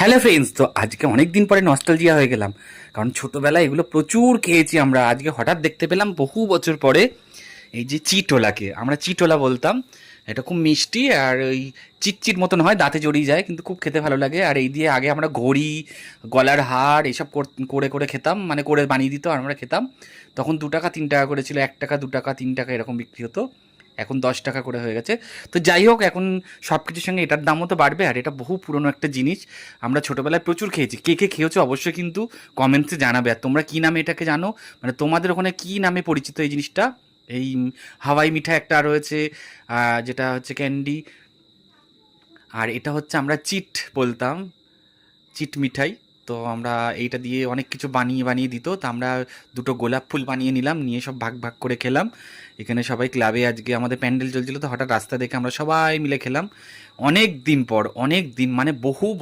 Hello friends, তো আজকে অনেক দিন পরে নস্টালজিয়া হয়ে গেলাম। কারণ ছোটোবেলায় এগুলো প্রচুর খেয়েছি আমরা। আজকে হঠাৎ দেখতে পেলাম বহু বছর পরে এই যে চিটোলাকে আমরা চিটোলা বলতাম। এটা খুব মিষ্টি আর ওই চিটচিট মতন হয়, দাঁতে জড়িয়ে যায়, কিন্তু খুব খেতে ভালো লাগে। আর এই দিয়ে আগে আমরা ঘড়ি, গলার হার এসব করে করে খেতাম, মানে করে বানিয়ে দিত আর আমরা খেতাম। তখন 2 টাকা 3 টাকা করে ছিল, 1 টাকা 2 টাকা 3 টাকা এরকম বিক্রি হতো। এখন 10 টাকা করে হয়ে গেছে। তো যাই হোক, এখন সব কিছুর সঙ্গে এটার দামও তো বাড়বে, আর এটা বহু পুরনো একটা জিনিস। আমরা ছোটোবেলায় প্রচুর খেয়েছি। কে কে খেয়েছো অবশ্যই কিন্তু কমেন্টসে জানাবে। আর তোমরা কী নামে এটাকে জানো, মানে তোমাদের ওখানে কী নামে পরিচিত এই জিনিসটা? এই হাওয়াই মিঠাই একটা রয়েছে, যেটা হচ্ছে ক্যান্ডি। আর এটা হচ্ছে আমরা চিট বলতাম, চিট মিঠাই। তো আমরা এইটা দিয়ে অনেক কিছু বানিয়ে বানিয়ে দিত। তো আমরা দুটো গোলাপ ফুল বানিয়ে নিলাম, নিয়ে সব ভাগ ভাগ করে খেলাম। এখানে সবাই ক্লাবে আজকে আমাদের প্যান্ডেল চলছিল, তো হঠাৎ রাস্তা দেখে আমরা সবাই মিলে খেলাম। অনেক দিন পর, অনেক দিন মানে বহু